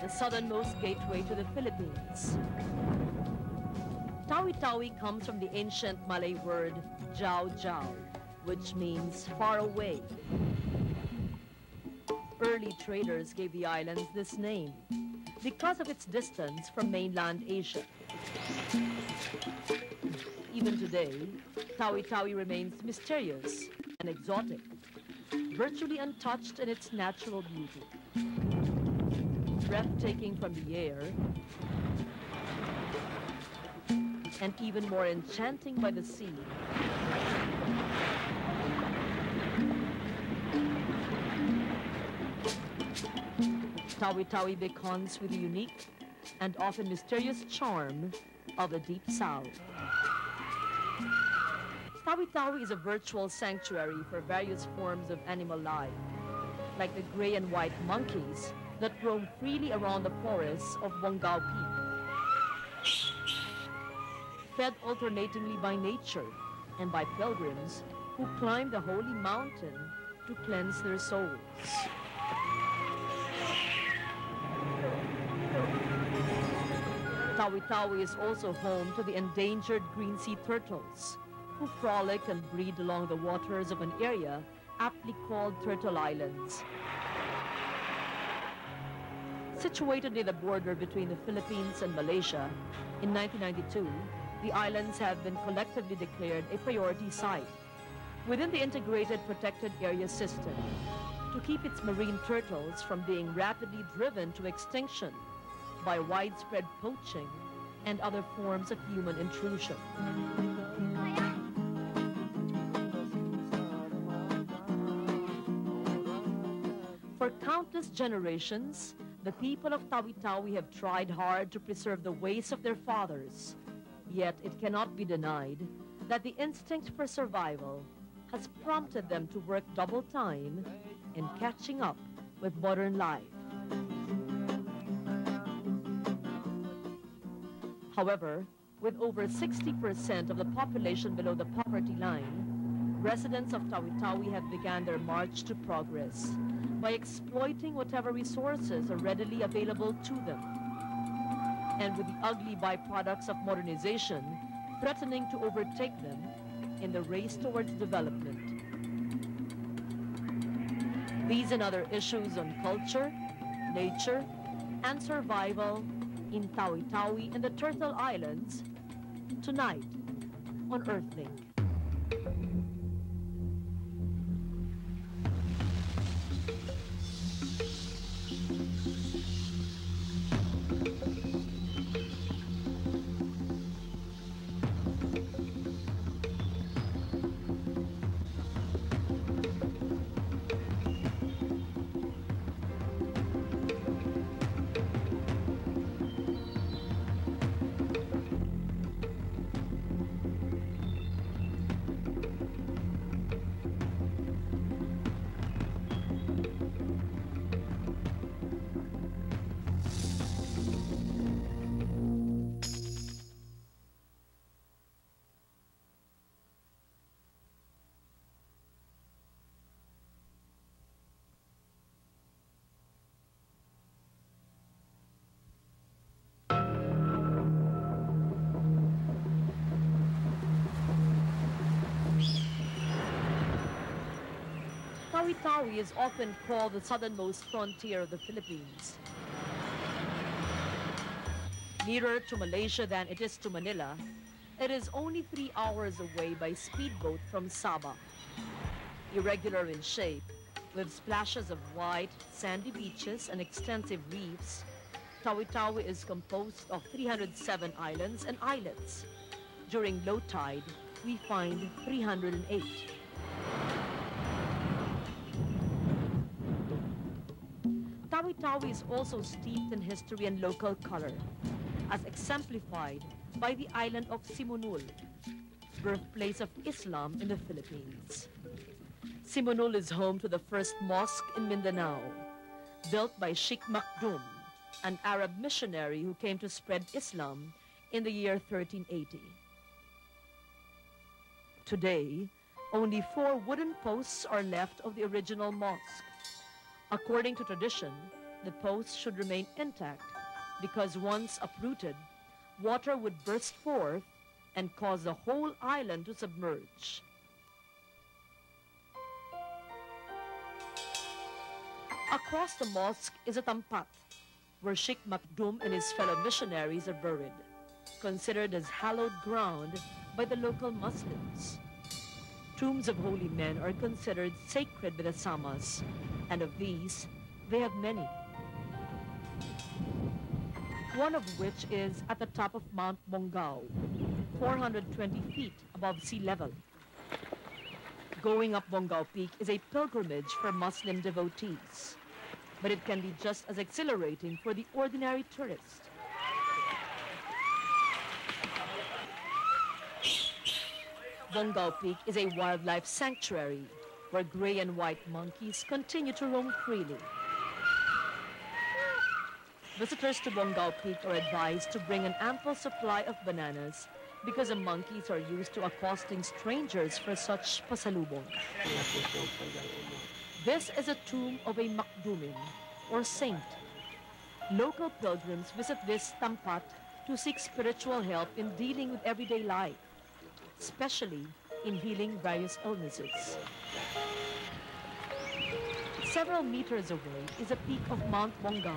the southernmost gateway to the Philippines. Tawi-Tawi comes from the ancient Malay word Jau Jau, which means far away. Early traders gave the islands this name because of its distance from mainland Asia. Even today, Tawi-Tawi remains mysterious and exotic, virtually untouched in its natural beauty. Breathtaking from the air, and even more enchanting by the sea. Tawi-Tawi beckons with the unique and often mysterious charm of the Deep South. Tawi-Tawi is a virtual sanctuary for various forms of animal life, like the gray and white monkeys that roam freely around the forests of Wongao Peak. Fed alternatingly by nature and by pilgrims who climb the holy mountain to cleanse their souls. Tawi-Tawi is also home to the endangered green sea turtles, who frolic and breed along the waters of an area aptly called Turtle Islands. Situated near the border between the Philippines and Malaysia, in 1992, the islands have been collectively declared a priority site within the Integrated Protected Area System to keep its marine turtles from being rapidly driven to extinction by widespread poaching and other forms of human intrusion. For countless generations, the people of Tawi-Tawi have tried hard to preserve the ways of their fathers, yet it cannot be denied that the instinct for survival has prompted them to work double time in catching up with modern life. However, with over 60% of the population below the poverty line, residents of Tawi-Tawi have begun their march to progress by exploiting whatever resources are readily available to them, and with the ugly byproducts of modernization threatening to overtake them in the race towards development. These and other issues on culture, nature, and survival in Tawi-Tawi and the Turtle Islands tonight on Earthlink. Tawi-Tawi is often called the southernmost frontier of the Philippines. Nearer to Malaysia than it is to Manila, it is only 3 hours away by speedboat from Sabah. Irregular in shape, with splashes of white, sandy beaches and extensive reefs, Tawi-Tawi is composed of 307 islands and islets. During low tide, we find 308. Tawi-Tawi is also steeped in history and local color, as exemplified by the island of Simunul, birthplace of Islam in the Philippines. Simunul is home to the first mosque in Mindanao, built by Sheikh Makdum, an Arab missionary who came to spread Islam in the year 1380. Today, only 4 wooden posts are left of the original mosque. According to tradition, the posts should remain intact because once uprooted, water would burst forth and cause the whole island to submerge. Across the mosque is a tampat, where Sheikh Makdum and his fellow missionaries are buried, considered as hallowed ground by the local Muslims. Tombs of holy men are considered sacred by the Samas, and of these, they have many. One of which is at the top of Mount Bongao, 420 feet above sea level. Going up Bongao Peak is a pilgrimage for Muslim devotees, but it can be just as exhilarating for the ordinary tourist. Bongao Peak is a wildlife sanctuary where gray and white monkeys continue to roam freely. Visitors to Bongao Peak are advised to bring an ample supply of bananas because the monkeys are used to accosting strangers for such pasalubong. This is a tomb of a Makdumin, or saint. Local pilgrims visit this tampat to seek spiritual help in dealing with everyday life, especially in healing various illnesses. Several meters away is a peak of Mount Bongao,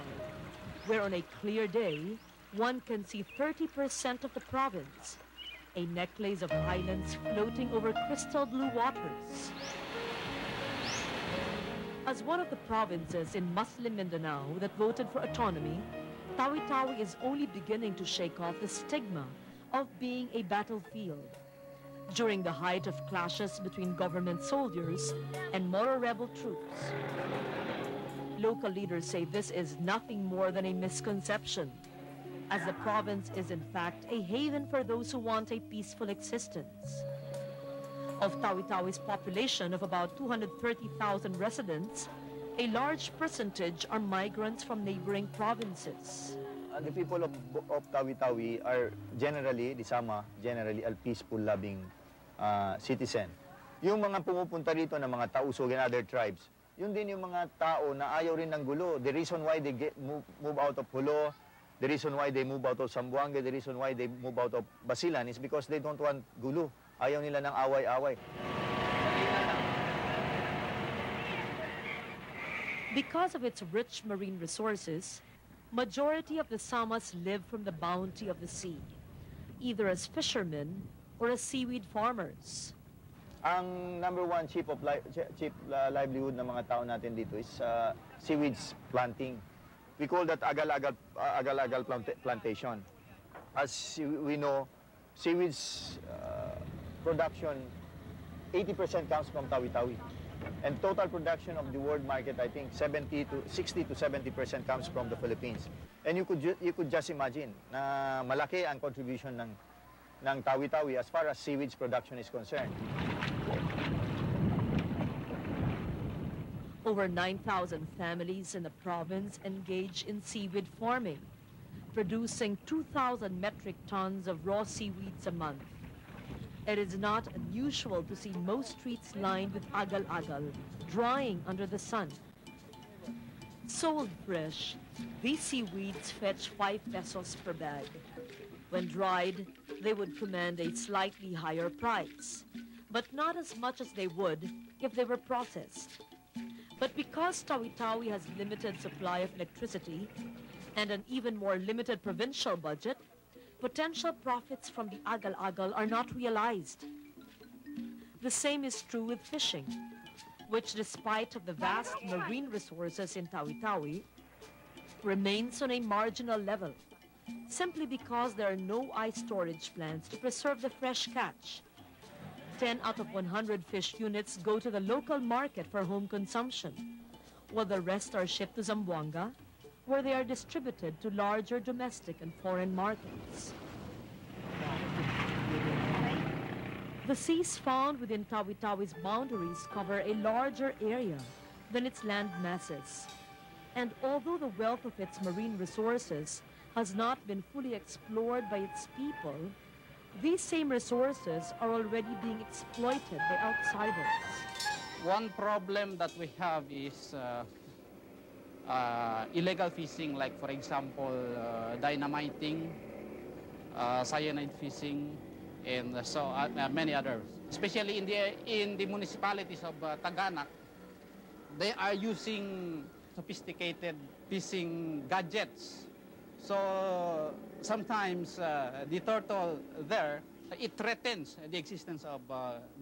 where on a clear day, one can see 30% of the province, a necklace of islands floating over crystal blue waters. As one of the provinces in Muslim Mindanao that voted for autonomy, Tawi-Tawi is only beginning to shake off the stigma of being a battlefield. During the height of clashes between government soldiers and Moro rebel troops. Local leaders say this is nothing more than a misconception, as the province is in fact a haven for those who want a peaceful existence. Of Tawi-Tawi's population of about 230,000 residents, a large percentage are migrants from neighboring provinces. The people of Tawi-Tawi are generally, the Sama, generally a peaceful, loving citizen. Yung mga pumupunta rito ng mga Tausug and other tribes, yun din yung mga tao na ayaw rin ng gulo. The reason why they move out of Hulo, the reason why they move out of Zamboanga, the reason why they move out of Basilan is because they don't want gulo. Ayaw nila ng away-away. Because of its rich marine resources, majority of the Samas live from the bounty of the sea, either as fishermen or as seaweed farmers. Ang number one chief livelihood ng mga tao natin dito is seaweeds planting. We call that agal-agal plantation. As we know, seaweeds production, 80% comes from Tawi-Tawi. And total production of the world market, I think 60 to 70% comes from the Philippines. And you could just imagine na malaki ang contribution ng Tawi-Tawi as far as seaweeds production is concerned. Over 9,000 families in the province engage in seaweed farming, producing 2,000 metric tons of raw seaweeds a month. It is not unusual to see most streets lined with agal-agal, drying under the sun. Sold fresh, these seaweeds fetch 5 pesos per bag. When dried, they would command a slightly higher price, but not as much as they would if they were processed. But because Tawi-Tawi has limited supply of electricity and an even more limited provincial budget, potential profits from the agal-agal are not realized. The same is true with fishing, which despite of the vast marine resources in Tawi-Tawi, remains on a marginal level, simply because there are no ice storage plants to preserve the fresh catch. 10 out of 100 fish units go to the local market for home consumption, while the rest are shipped to Zamboanga, where they are distributed to larger domestic and foreign markets. The seas found within Tawi-Tawi's boundaries cover a larger area than its land masses. And although the wealth of its marine resources has not been fully explored by its people, these same resources are already being exploited by outsiders. One problem that we have is illegal fishing, like for example, dynamiting, cyanide fishing, and many others. Especially in the municipalities of Taganak, they are using sophisticated fishing gadgets. So sometimes the turtle there, it threatens the existence of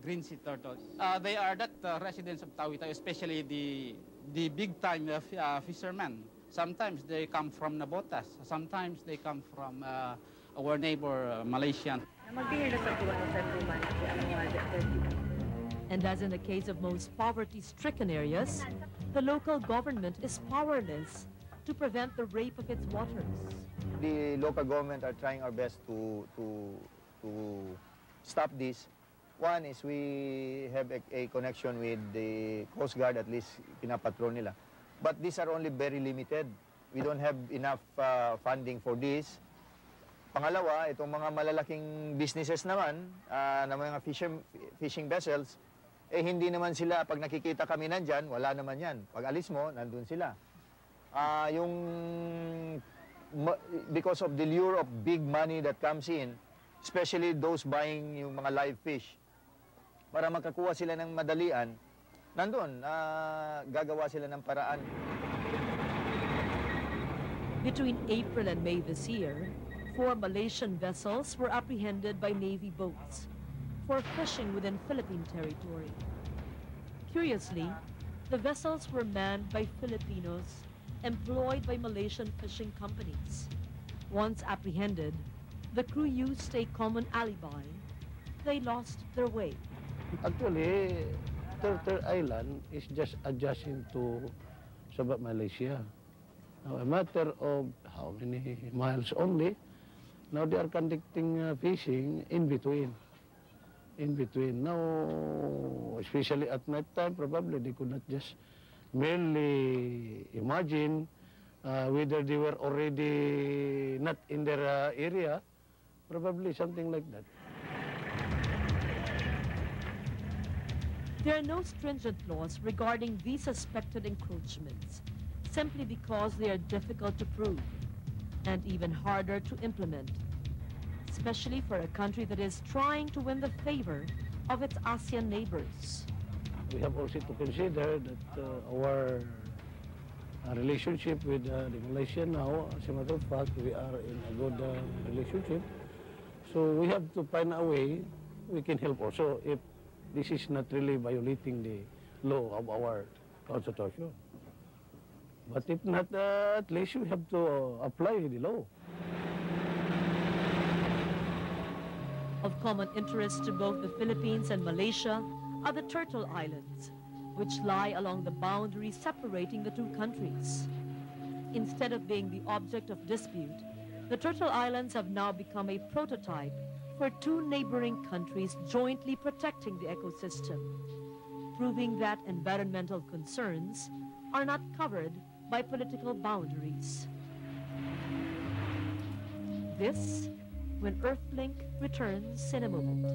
green sea turtles. They are not residents of Tawi-Tawi, especially the big-time fishermen. Sometimes they come from Nabotas. Sometimes they come from our neighbor, Malaysia. And as in the case of most poverty-stricken areas, the local government is powerless to prevent the rape of its waters. The local government are trying our best to stop this. One is we have a connection with the Coast Guard, at least pinapatrol nila. But these are only very limited. We don't have enough funding for this. Pangalawa, itong mga malalaking businesses naman, na mga fishing vessels, eh hindi naman sila, pag nakikita kami nandyan, wala naman yan. Pag alis mo, nandun sila. Because of the lure of big money that comes in, especially those buying yung mga live fish, para makakuha sila ng madalian, nandun, gagawa sila ng paraan. Between April and May this year, 4 Malaysian vessels were apprehended by Navy boats for fishing within Philippine territory. Curiously, the vessels were manned by Filipinos employed by Malaysian fishing companies. Once apprehended, the crew used a common alibi. They lost their way. Actually, Turtle Island is just adjacent to Sabah, Malaysia. Now, a matter of how many miles only, now they are conducting fishing in between. Now, especially at night time, probably they could not just merely imagine whether they were already not in their area, probably something like that. There are no stringent laws regarding these suspected encroachments, simply because they are difficult to prove and even harder to implement, especially for a country that is trying to win the favor of its ASEAN neighbors. We have also to consider that our relationship with the Malaysian now, as a matter of fact, we are in a good relationship. So we have to find a way we can help also if this is not really violating the law of our constitution. But if not, at least we have to apply the law. Of common interest to both the Philippines and Malaysia are the Turtle Islands, which lie along the boundary separating the two countries. Instead of being the object of dispute, the Turtle Islands have now become a prototype for two neighboring countries jointly protecting the ecosystem, proving that environmental concerns are not covered by political boundaries. This, when Earthlink returns in a moment.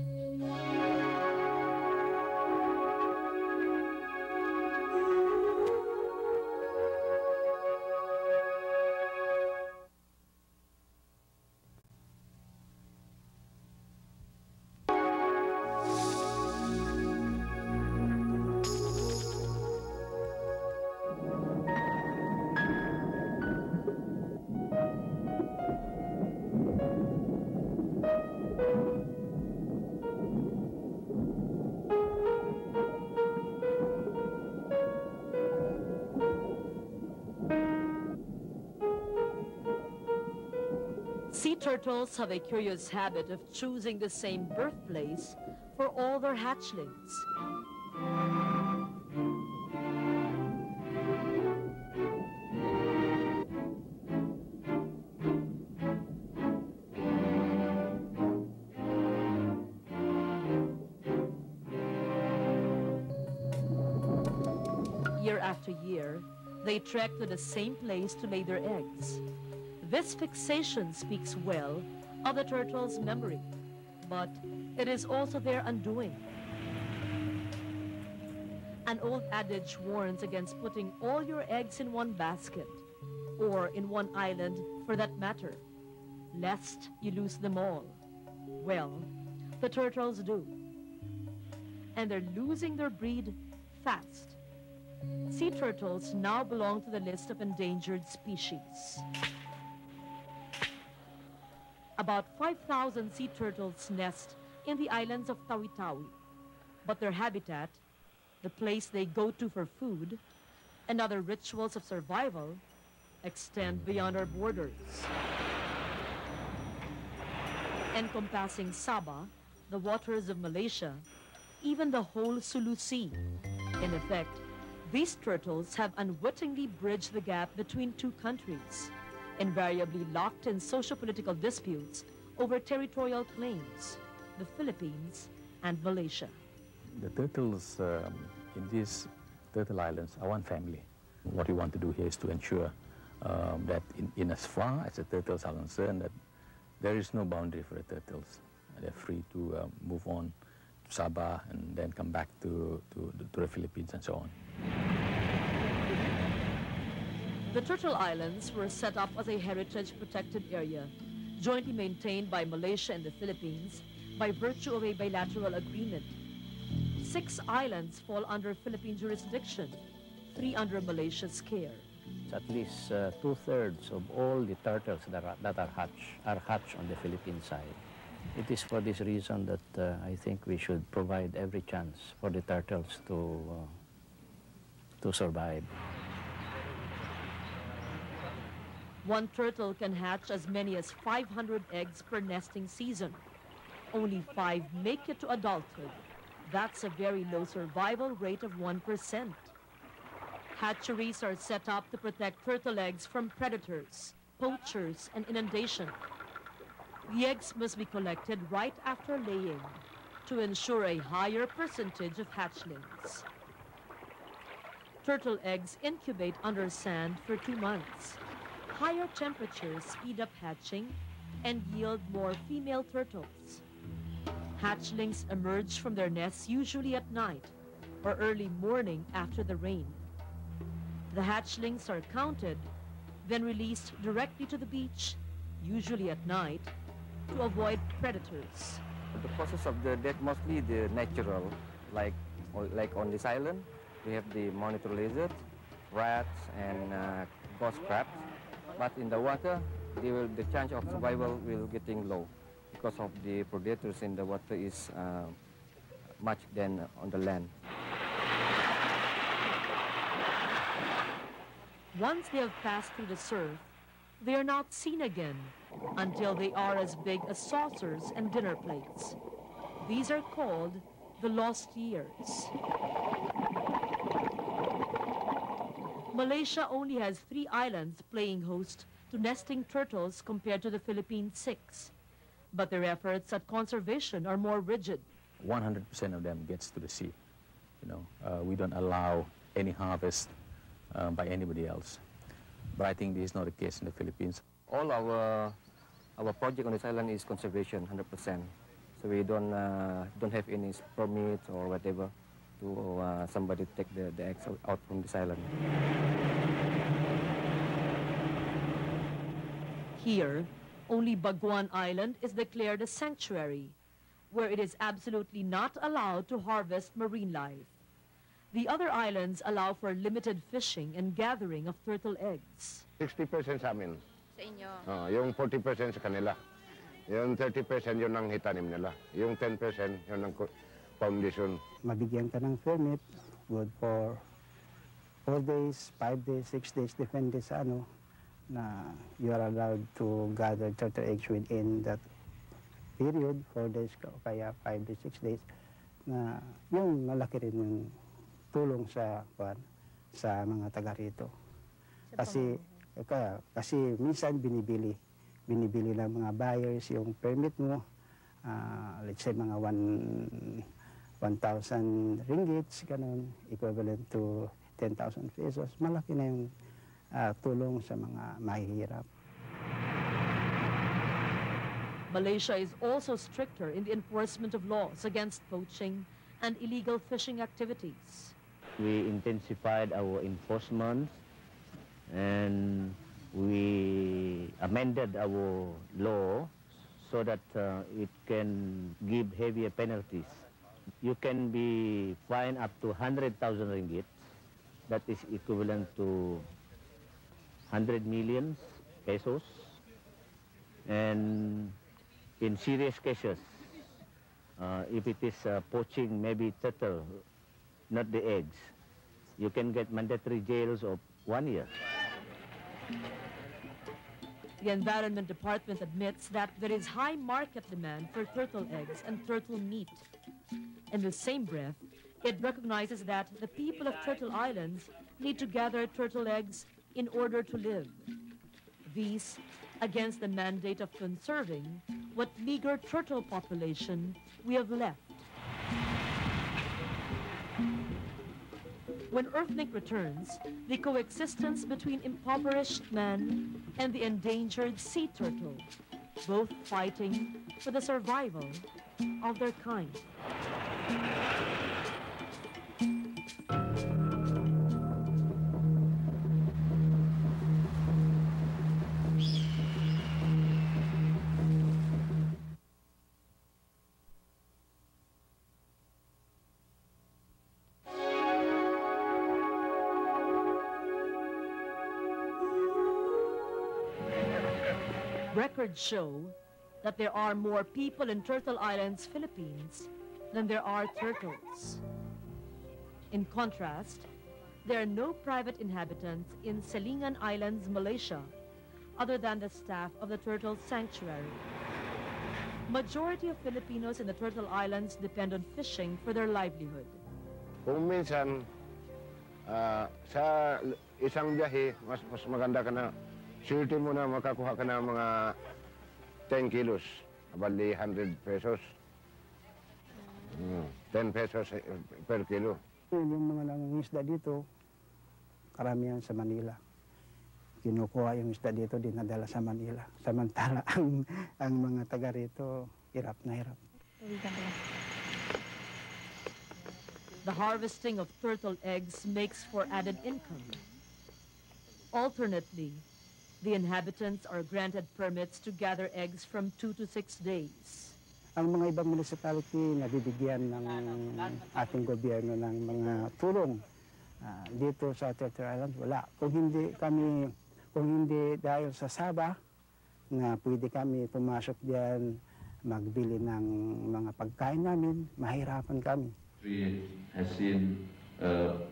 Sea turtles have a curious habit of choosing the same birthplace for all their hatchlings. Year after year, they trek to the same place to lay their eggs. This fixation speaks well of the turtle's memory, but it is also their undoing. An old adage warns against putting all your eggs in one basket, or in one island for that matter, lest you lose them all. Well, the turtles do. And they're losing their breed fast. Sea turtles now belong to the list of endangered species. About 5,000 sea turtles nest in the islands of Tawi-Tawi, but their habitat, the place they go to for food, and other rituals of survival extend beyond our borders. Encompassing Sabah, the waters of Malaysia, even the whole Sulu Sea. In effect, these turtles have unwittingly bridged the gap between two countries, invariably locked in socio-political disputes over territorial claims, the Philippines and Malaysia. The turtles in these turtle islands are one family. What we want to do here is to ensure that in as far as the turtles are concerned, that there is no boundary for the turtles. They're free to move on to Sabah and then come back to the Philippines and so on. The Turtle Islands were set up as a heritage-protected area, jointly maintained by Malaysia and the Philippines by virtue of a bilateral agreement. 6 islands fall under Philippine jurisdiction, 3 under Malaysia's care. At least 2/3 of all the turtles that are hatched on the Philippine side. It is for this reason that I think we should provide every chance for the turtles to survive. One turtle can hatch as many as 500 eggs per nesting season. Only 5 make it to adulthood. That's a very low survival rate of 1%. Hatcheries are set up to protect turtle eggs from predators, poachers, and inundation. The eggs must be collected right after laying to ensure a higher percentage of hatchlings. Turtle eggs incubate under sand for 2 months. Higher temperatures speed up hatching and yield more female turtles. Hatchlings emerge from their nests usually at night or early morning after the rain. The hatchlings are counted, then released directly to the beach, usually at night, to avoid predators. The process of the death, mostly the natural, like on this island, we have the monitor lizards, rats, and ghost crabs. But in the water, the chance of survival will getting low because of the predators in the water is much than on the land. Once they have passed through the surf, they are not seen again until they are as big as saucers and dinner plates. These are called the lost years. Malaysia only has 3 islands playing host to nesting turtles compared to the Philippines' 6. But their efforts at conservation are more rigid. 100% of them gets to the sea. We don't allow any harvest by anybody else. But I think this is not the case in the Philippines. All our project on this island is conservation, 100%. So we don't have any permits or whatever to somebody take the eggs out from this island. Here, only Baguan Island is declared a sanctuary, where it is absolutely not allowed to harvest marine life. The other islands allow for limited fishing and gathering of turtle eggs. 60% sa amin. Sa inyo? Yung 40% sa kanila. Yung 30% yun ang hitanim nila. Yung 10% yun ang foundation. Mabigyan ka ng permit, good for 4 days, 5 days, 6 days, depende sa na you are allowed to gather turtle eggs within that period, 4 days kaya 5 days, 6 days, na yung malaki rin yung tulong sa mga taga rito. Kasi minsan binibili ng mga buyers yung permit mo, let's say mga 1,000 ringgits, ganun, equivalent to 10,000 pesos. Malaki na yung tulong sa mga mahihirap. Malaysia is also stricter in the enforcement of laws against poaching and illegal fishing activities. We intensified our enforcement and we amended our law so that it can give heavier penalties. You can be fined up to 100,000 ringgit. That is equivalent to 100 million pesos. And in serious cases, if it is poaching maybe turtle, not the eggs, you can get mandatory jails of 1 year. The Environment Department admits that there is high market demand for turtle eggs and turtle meat. In the same breath, it recognizes that the people of Turtle Islands need to gather turtle eggs in order to live. These against the mandate of conserving what meager turtle population we have left. When Earthlink returns, the coexistence between impoverished man and the endangered sea turtle, both fighting for the survival of their kind. Records show that there are more people in Turtle Islands, Philippines, than there are turtles. In contrast, there are no private inhabitants in Selingan Islands, Malaysia, other than the staff of the Turtle Sanctuary. Majority of Filipinos in the Turtle Islands depend on fishing for their livelihood. Kung minsan, sa isang biyahe, mas maganda ka na, swerte mo na makakuha ka na mga 10 kilos, abali 100 pesos. 10 pesos per kilo. Yung mga nangingisda dito, karamihan sa Manila. Kinukuha yung isda dito, dinadala sa Manila. Samantala, ang mga taga rito, hirap na hirap. The harvesting of turtle eggs makes for added income. Alternately, the inhabitants are granted permits to gather eggs from 2 to 6 days. Ang mga ibang municipality nabibigyan ng ating gobyerno ng mga tulong. Dito sa Turtle Islands, wala. Kung hindi dahil sa Sabah, na pwede kami pumasok diyan, magbili ng mga pagkain namin, mahirapan kami. Has seen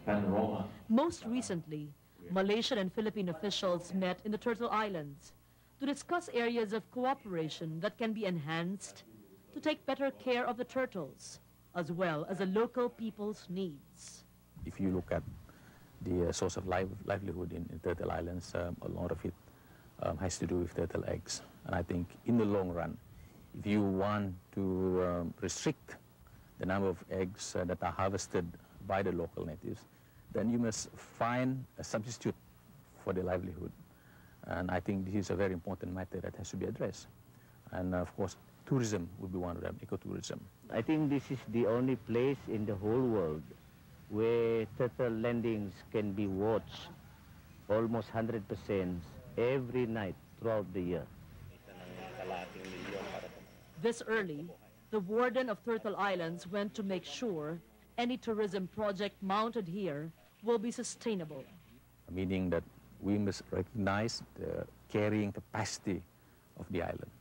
panorama. Most recently, Malaysian and Philippine officials met in the Turtle Islands to discuss areas of cooperation that can be enhanced to take better care of the turtles, as well as the local people's needs. If you look at the source of livelihood in Turtle Islands, a lot of it has to do with turtle eggs. And I think in the long run, if you want to restrict the number of eggs that are harvested by the local natives, then you must find a substitute for the livelihood. And I think this is a very important matter that has to be addressed. And of course, tourism would be one of them, ecotourism. I think this is the only place in the whole world where turtle landings can be watched almost 100% every night throughout the year. This early, the warden of Turtle Islands went to make sure any tourism project mounted here will be sustainable. Meaning that we must recognize the carrying capacity of the island.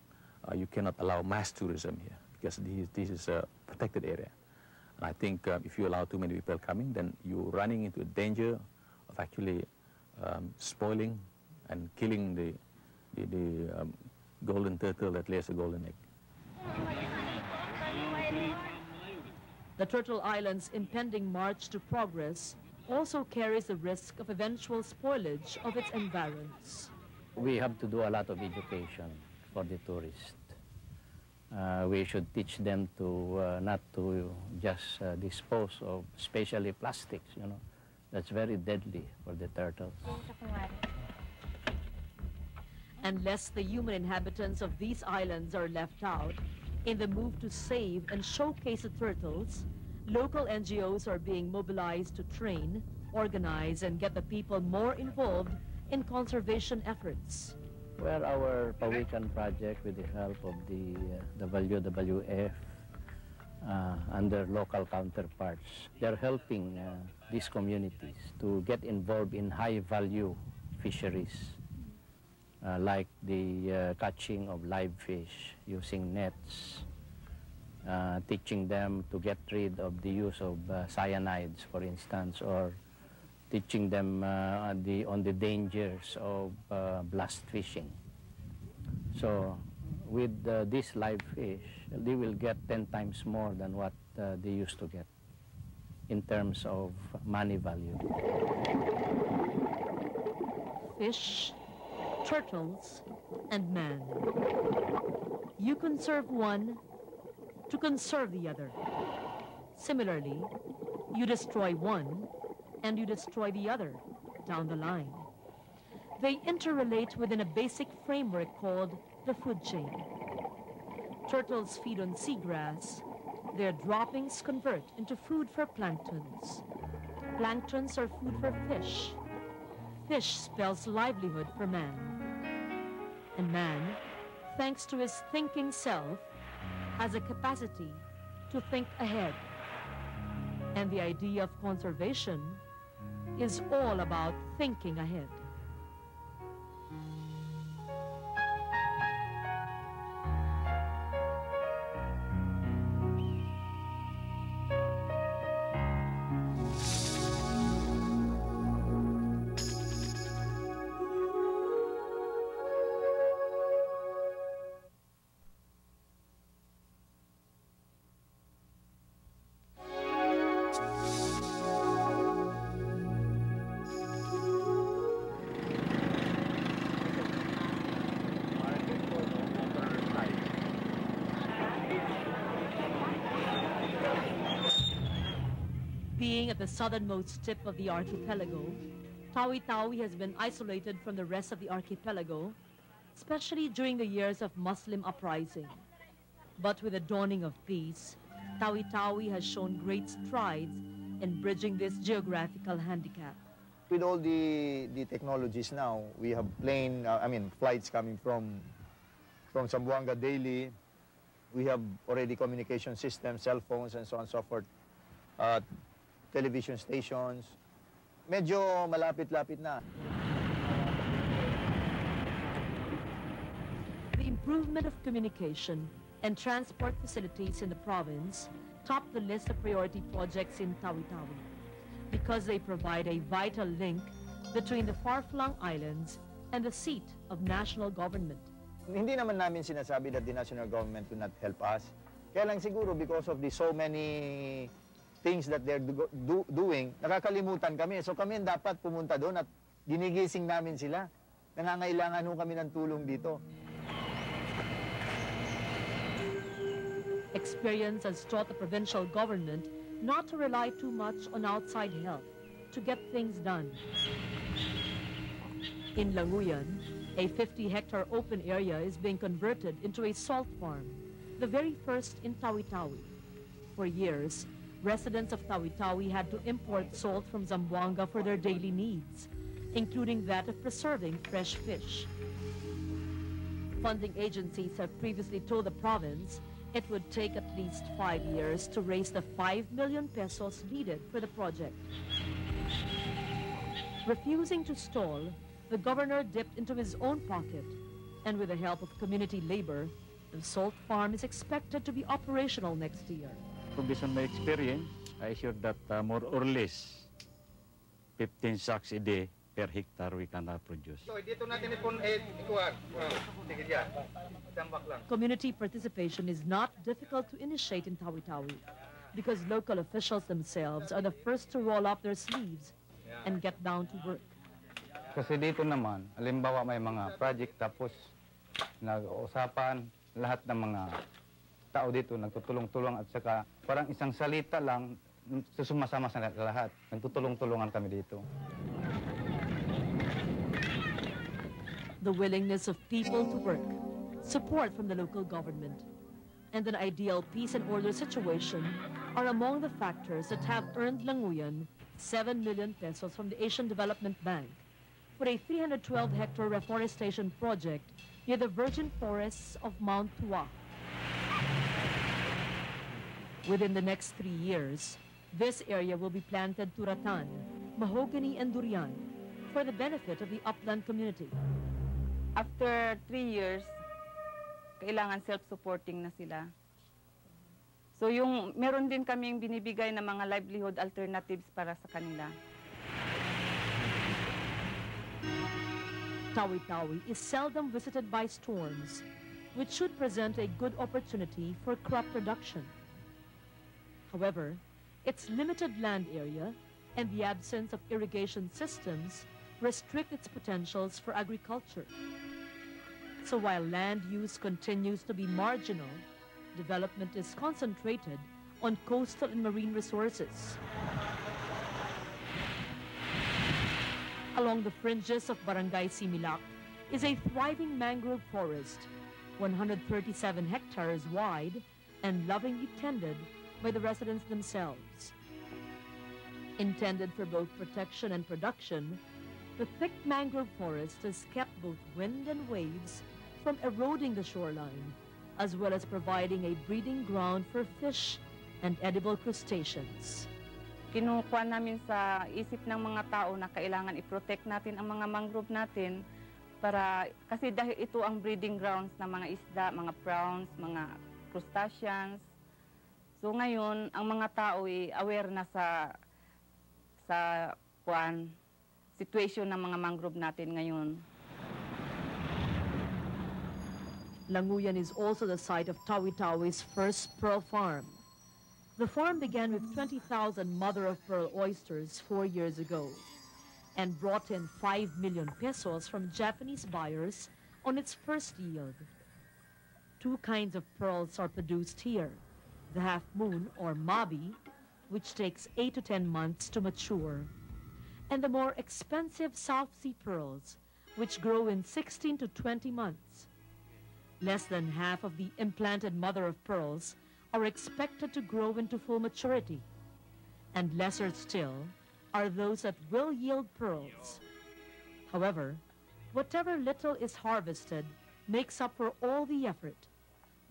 You cannot allow mass tourism here because this is a protected area. And I think if you allow too many people coming, then you're running into a danger of actually spoiling and killing the golden turtle that lays a golden egg. The Turtle Islands' impending march to progress also carries the risk of eventual spoilage of its environs. We have to do a lot of education for the tourists. We should teach them to not to just dispose of, especially plastics, you know. That's very deadly for the turtles. Unless the human inhabitants of these islands are left out in the move to save and showcase the turtles, Local NGOs are being mobilized to train, organize, and get the people more involved in conservation efforts. Where our Pawikan project, with the help of the WWF, under local counterparts, they're helping these communities to get involved in high-value fisheries, like the catching of live fish using nets, teaching them to get rid of the use of cyanides, for instance, or teaching them on the dangers of blast fishing. So with this live fish, they will get 10 times more than what they used to get in terms of money value. Fish, turtles, and man. You conserve one to conserve the other. Similarly, you destroy one and you destroy the other down the line. They interrelate within a basic framework called the food chain. Turtles feed on seagrass. Their droppings convert into food for planktons. Planktons are food for fish. Fish spells livelihood for man. And man, thanks to his thinking self, has a capacity to think ahead. And the idea of conservation is all about thinking ahead. Being at the southernmost tip of the archipelago, Tawi-Tawi has been isolated from the rest of the archipelago, especially during the years of Muslim uprising. But with the dawning of peace, Tawi-Tawi has shown great strides in bridging this geographical handicap. With all the technologies now, we have flights coming from Zamboanga daily. We have already communication systems, cell phones, and so on and so forth. Television stations. Medyo malapit-lapit na. The improvement of communication and transport facilities in the province top the list of priority projects in Tawi-Tawi because they provide a vital link between the far-flung islands and the seat of national government. Hindi naman namin sinasabi that the national government will not help us. Kaya lang siguro because of the so many things that they're doing, nakakalimutan kami. So kami dapat pumunta doon at ginigising namin sila. Nangangailangan ho kami ng tulong dito. Experience has taught the provincial government not to rely too much on outside help to get things done. In Languyan, a 50-hectare open area is being converted into a salt farm, the very first in Tawi-Tawi. For years, residents of Tawi-Tawi had to import salt from Zamboanga for their daily needs, including that of preserving fresh fish. Funding agencies have previously told the province it would take at least 5 years to raise the 5 million pesos needed for the project. Refusing to stall, the governor dipped into his own pocket, and with the help of community labor, the salt farm is expected to be operational next year. Based on my experience, I hear that more or less 15 sacks a day per hectare we can produce. Community participation is not difficult to initiate in Tawi-Tawi because local officials themselves are the first to roll up their sleeves and get down to work. Kasi dito naman, halimbawa may mga project tapos nag-uusapan lahat ng mga tao dito nagtutulong-tulong at saka parang isang salita lang sumasama sa lahat. Nagtutulong-tulungan kami dito. The willingness of people to work, support from the local government, and an ideal peace and order situation are among the factors that have earned Languyan 7 million pesos from the Asian Development Bank for a 312-hectare reforestation project near the virgin forests of Mount Tuwa. Within the next 3 years, this area will be planted to rattan, mahogany, and durian for the benefit of the upland community. After 3 years, kailangan self-supporting na sila. So meron din kaming binibigay na mga livelihood alternatives para sa kanila. Tawi-Tawi is seldom visited by storms, which should present a good opportunity for crop production. However, its limited land area and the absence of irrigation systems restrict its potentials for agriculture. So while land use continues to be marginal, development is concentrated on coastal and marine resources. Along the fringes of Barangay Similac is a thriving mangrove forest, 137 hectares wide and lovingly tended by the residents themselves. Intended for both protection and production, the thick mangrove forest has kept both wind and waves from eroding the shoreline, as well as providing a breeding ground for fish and edible crustaceans. Kinukuha namin sa isip ng mga tao na kailangan i-protect natin ang mga mangrove natin kasi dahil ito ang breeding grounds ng mga isda, mga prawns, mga crustaceans. So ngayon, ang mga tao ay aware na sa situation ng mga mangrove natin ngayon. Languyan is also the site of Tawi-Tawi's first pearl farm. The farm began with 20,000 mother-of-pearl oysters 4 years ago and brought in 5 million pesos from Japanese buyers on its first yield. 2 kinds of pearls are produced here, the half-moon or mabi, which takes 8 to 10 months to mature, and the more expensive South Sea pearls, which grow in 16 to 20 months. Less than half of the implanted mother-of-pearls are expected to grow into full maturity, and lesser still are those that will yield pearls. However, whatever little is harvested makes up for all the effort,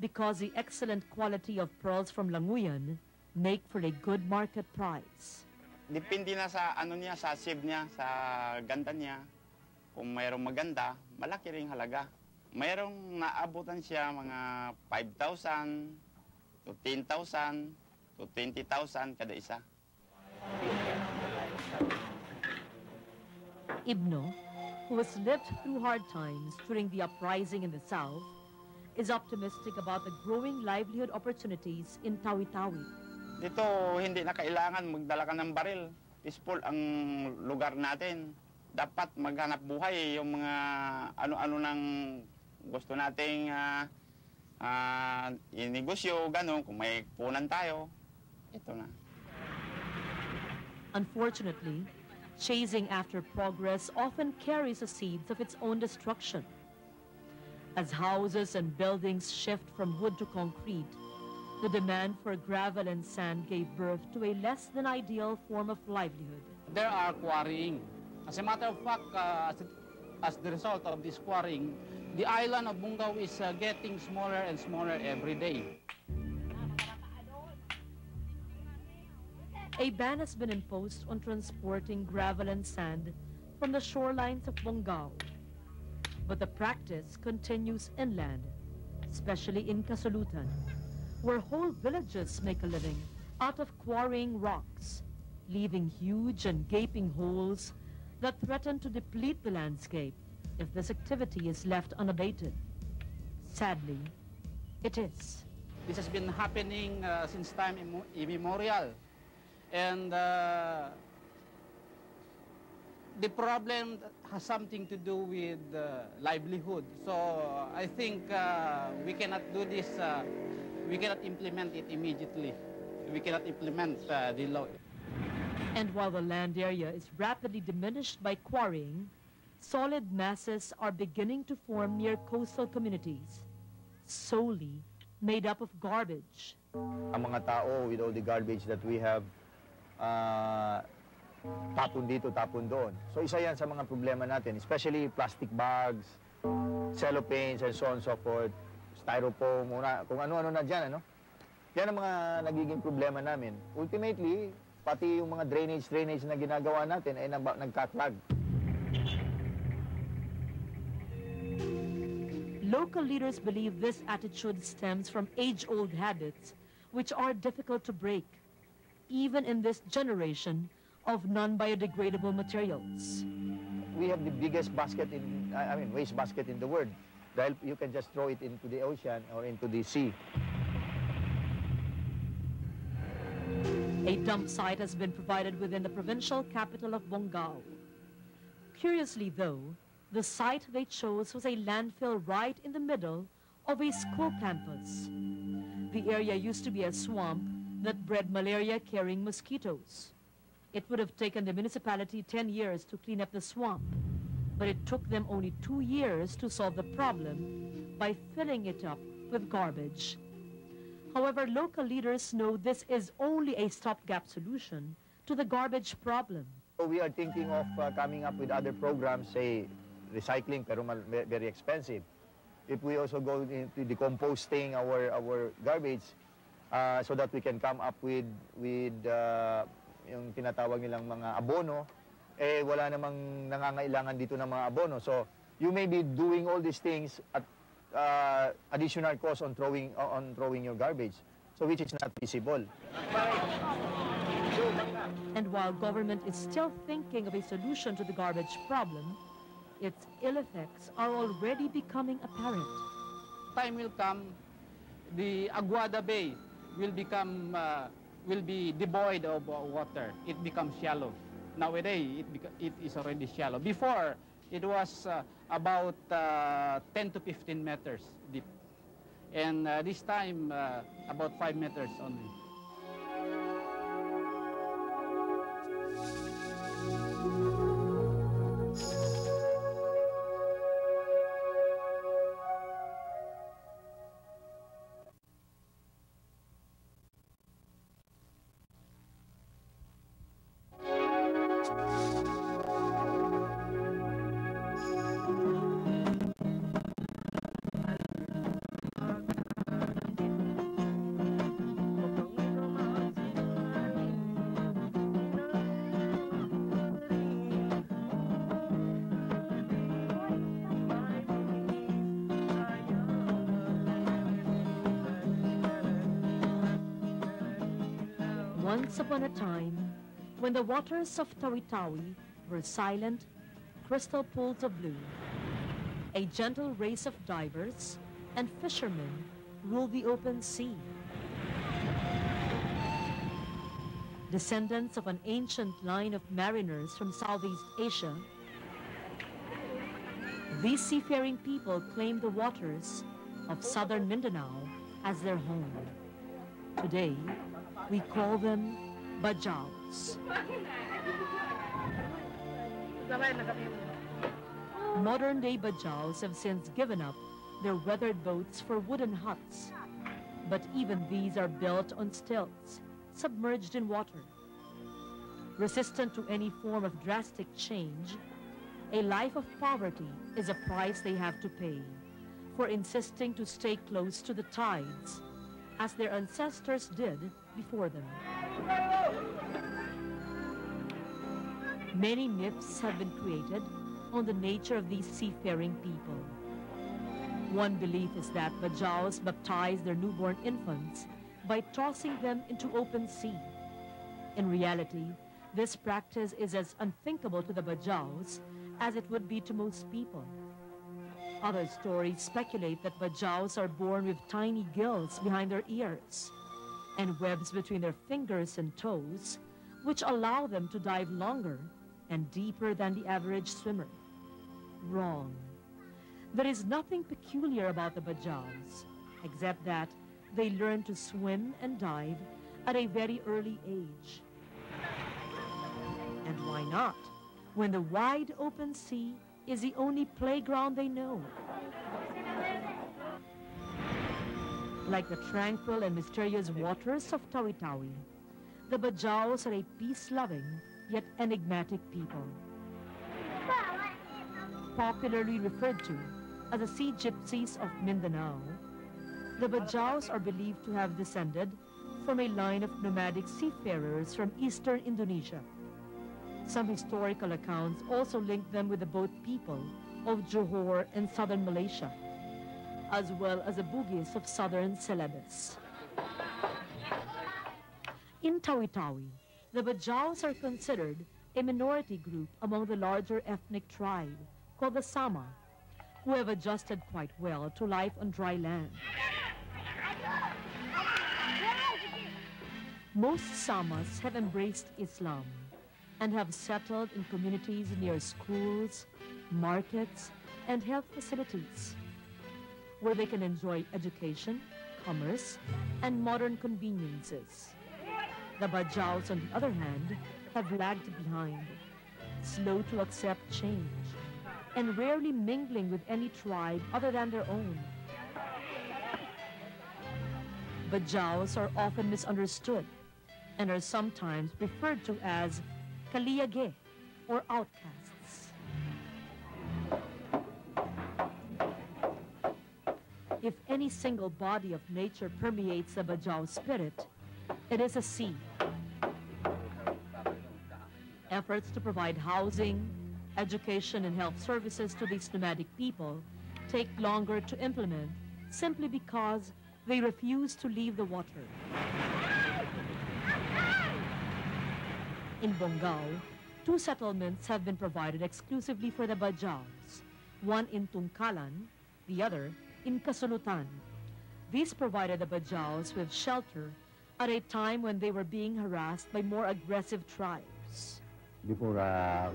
because the excellent quality of pearls from Languyan make for a good market price. Depende na sa niya, sa sieve niya, sa ganda niya. Kung mayroong maganda, malaki ring halaga. Mayroong naabutan siya mga 5,000 to 10,000 to 20,000 kada isa. Ibno, who has lived through hard times during the uprising in the South, is optimistic about the growing livelihood opportunities in Tawi-Tawi. Dito, hindi na kailangan magdala ka ng baril. Peaceful ang lugar natin. Dapat maghanap buhay yung mga ano-ano ng gusto nating inegosyo, gano'n. Kung may punan tayo, ito na. Unfortunately, chasing after progress often carries the seeds of its own destruction. As houses and buildings shift from wood to concrete, the demand for gravel and sand gave birth to a less than ideal form of livelihood. There are quarrying. As a matter of fact, as the result of this quarrying, the island of Bungaw is getting smaller and smaller every day. A ban has been imposed on transporting gravel and sand from the shorelines of Bungaw. But the practice continues inland, especially in Kasulutan, where whole villages make a living out of quarrying rocks, leaving huge and gaping holes that threaten to deplete the landscape if this activity is left unabated. Sadly, it is. This has been happening since time immemorial. And the problem has something to do with livelihood. So I think we cannot do this, we cannot implement it immediately. We cannot implement the law. And while the land area is rapidly diminished by quarrying, solid masses are beginning to form near coastal communities, solely made up of garbage. Ang mga tao, with all the garbage that we have, tapon dito, tapon doon. So isa yan sa mga problema natin, especially plastic bags, cellophanes, and so on and so forth, styrofoam, kung ano-ano na dyan, ano? Yan ang mga nagiging problema namin. Ultimately, pati yung mga drainage na ginagawa natin ay nagkaklag. Local leaders believe this attitude stems from age-old habits which are difficult to break, even in this generation of non-biodegradable materials. We have the biggest basket waste basket in the world. Dahil you can just throw it into the ocean or into the sea. A dump site has been provided within the provincial capital of Bongao. Curiously though, the site they chose was a landfill right in the middle of a school campus. The area used to be a swamp that bred malaria-carrying mosquitoes. It would have taken the municipality 10 years to clean up the swamp, but it took them only 2 years to solve the problem by filling it up with garbage. However, local leaders know this is only a stopgap solution to the garbage problem. So we are thinking of coming up with other programs, say recycling, pero very expensive. If we also go into decomposting our garbage, so that we can come up with yung tinatawag nilang mga abono, wala namang nangangailangan dito ng mga abono. So you may be doing all these things at additional cost on throwing your garbage, so which is not feasible. And while government is still thinking of a solution to the garbage problem, its ill effects are already becoming apparent. Time will come, the Aguada Bay will be devoid of water. It becomes shallow. Nowadays, it is already shallow. Before, it was about 10 to 15 meters deep. And this time, about 5 meters only. Once upon a time, when the waters of Tawi-Tawi were silent, crystal pools of blue, a gentle race of divers and fishermen ruled the open sea. Descendants of an ancient line of mariners from Southeast Asia, these seafaring people claimed the waters of southern Mindanao as their home. Today, we call them Bajaos. Modern-day Bajaos have since given up their weathered boats for wooden huts, but even these are built on stilts, submerged in water. Resistant to any form of drastic change, a life of poverty is a price they have to pay for insisting to stay close to the tides, as their ancestors did before them. Many myths have been created on the nature of these seafaring people. One belief is that Bajaos baptize their newborn infants by tossing them into open sea. In reality, this practice is as unthinkable to the Bajaos as it would be to most people. Other stories speculate that Bajaos are born with tiny gills behind their ears and webs between their fingers and toes, which allow them to dive longer and deeper than the average swimmer. Wrong. There is nothing peculiar about the Bajaos, except that they learn to swim and dive at a very early age. And why not, when the wide open sea is the only playground they know? Like the tranquil and mysterious waters of Tawi-Tawi, the Bajaos are a peace-loving yet enigmatic people. Popularly referred to as the sea gypsies of Mindanao, the Bajaos are believed to have descended from a line of nomadic seafarers from eastern Indonesia. Some historical accounts also link them with the boat people of Johor and southern Malaysia, as well as the Bugis of southern Celebes. In Tawi-Tawi, the Bajaos are considered a minority group among the larger ethnic tribe called the Sama, who have adjusted quite well to life on dry land. Most Samas have embraced Islam and have settled in communities near schools, markets, and health facilities, where they can enjoy education, commerce, and modern conveniences. The Bajaos, on the other hand, have lagged behind, slow to accept change, and rarely mingling with any tribe other than their own. Bajaos are often misunderstood and are sometimes referred to as kaliyage, or outcasts. If any single body of nature permeates the Bajau spirit, it is a sea. Efforts to provide housing, education, and health services to these nomadic people take longer to implement simply because they refuse to leave the water. In Bongao, 2 settlements have been provided exclusively for the Bajaos, one in Tungkalan, the other in Kasulutan. These provided the Bajaos with shelter at a time when they were being harassed by more aggressive tribes. Before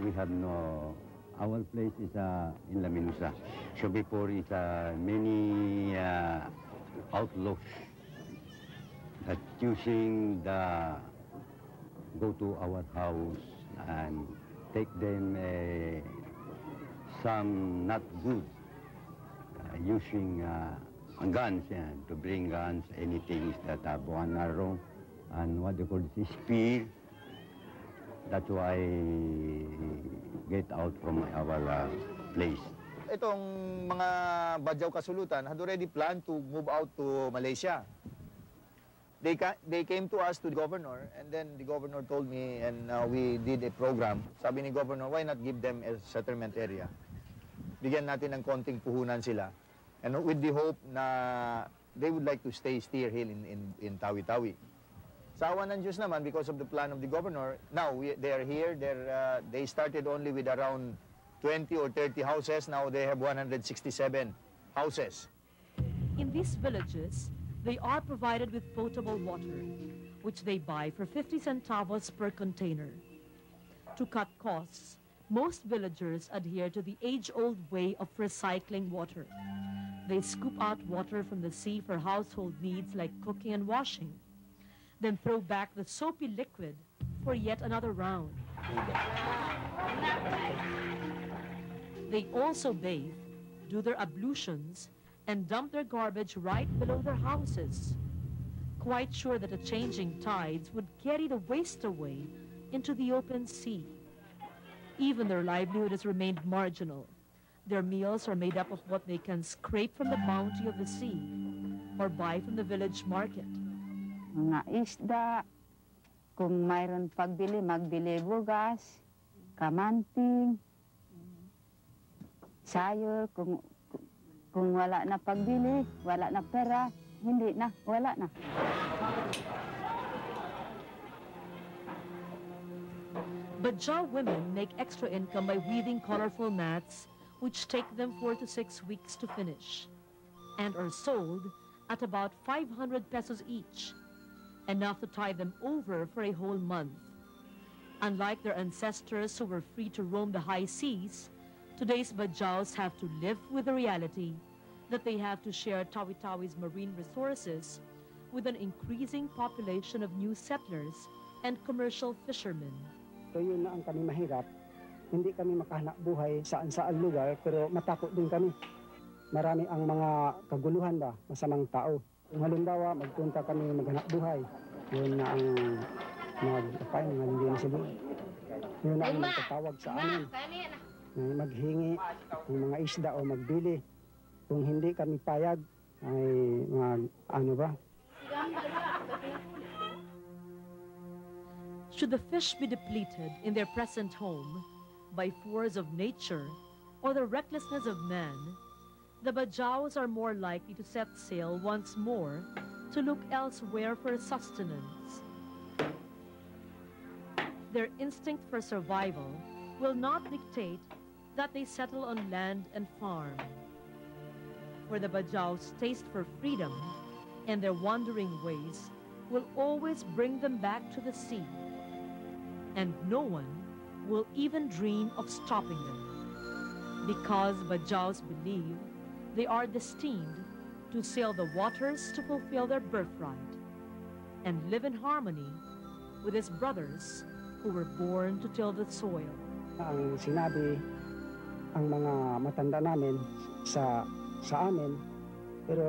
we have no, our place is in La Menusa. So before is many outlaws that using the go to our house and take them some not good using guns to bring guns, anything that buwan arrow and what they call this spear. That's why get out from our place. Itong mga Bajau Kasulutan had already planned to move out to Malaysia. They came to us, to the governor, and then the governor told me, and we did a program. Sabi ni governor, why not give them a settlement area? Bigyan natin ng konting puhunan sila. And with the hope na they would like to stay here in Tawi-Tawi. Sa awa ng Diyos naman, because of the plan of the governor, now they are here. They started only with around 20 or 30 houses. Now they have 167 houses. In these villages, they are provided with potable water, which they buy for 50 centavos per container. To cut costs, most villagers adhere to the age-old way of recycling water. They scoop out water from the sea for household needs like cooking and washing, then throw back the soapy liquid for yet another round. They also bathe, do their ablutions, and dump their garbage right below their houses, quite sure that the changing tides would carry the waste away into the open sea. Even their livelihood has remained marginal. Their meals are made up of what they can scrape from the bounty of the sea or buy from the village market. Mga isda, kung mayroon pagbili, magbili bugas, kamanting, sayo, kung wala na pagbili, wala na pera, hindi na, wala na. Bajau women make extra income by weaving colorful mats, which take them 4 to 6 weeks to finish, and are sold at about 500 pesos each, enough to tie them over for a whole month. Unlike their ancestors who were free to roam the high seas, today's Bajaus have to live with the reality that they have to share Tawi-Tawi's marine resources with an increasing population of new settlers and commercial fishermen. So yun na ang kami mahirap. Hindi kami makahanap buhay saan-saan lugar, pero matakot din kami. Marami ang mga kaguluhan ba, masamang tao. Kung halimbawa, magpunta kami maghanap buhay, yun na ang mga hindi na sila. Yun ang magtatawag sa amin. Maghingi ng mga isda o magbili. Kung hindi kami payag, ay Should the fish be depleted in their present home by force of nature or the recklessness of man, the Bajaus are more likely to set sail once more to look elsewhere for sustenance. Their instinct for survival will not dictate that they settle on land and farm. For the Bajaus' taste for freedom and their wandering ways will always bring them back to the sea, and no one will even dream of stopping them, because Bajaus believe they are destined to sail the waters to fulfill their birthright and live in harmony with his brothers who were born to till the soil. Ang sinabi ang mga matanda namin sa amin, pero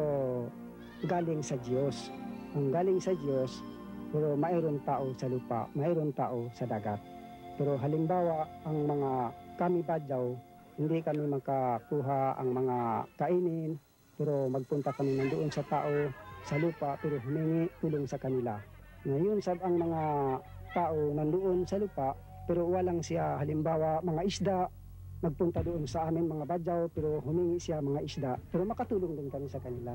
galing sa Diyos. Ang galing sa Diyos, pero mayroon tao sa lupa, mayroon tao sa dagat. Pero halimbawa, ang mga kami Bajaw, hindi kami makakuha ang mga kainin, pero magpunta kami nandoon sa tao sa lupa, pero humingi tulong sa kanila. Ngayon, ang mga tao nandoon sa lupa, pero walang siya, halimbawa, mga isda, nagpunta doon sa amin mga Bajaw, pero humingi siya mga isda, pero makatulong din kami sa kanila.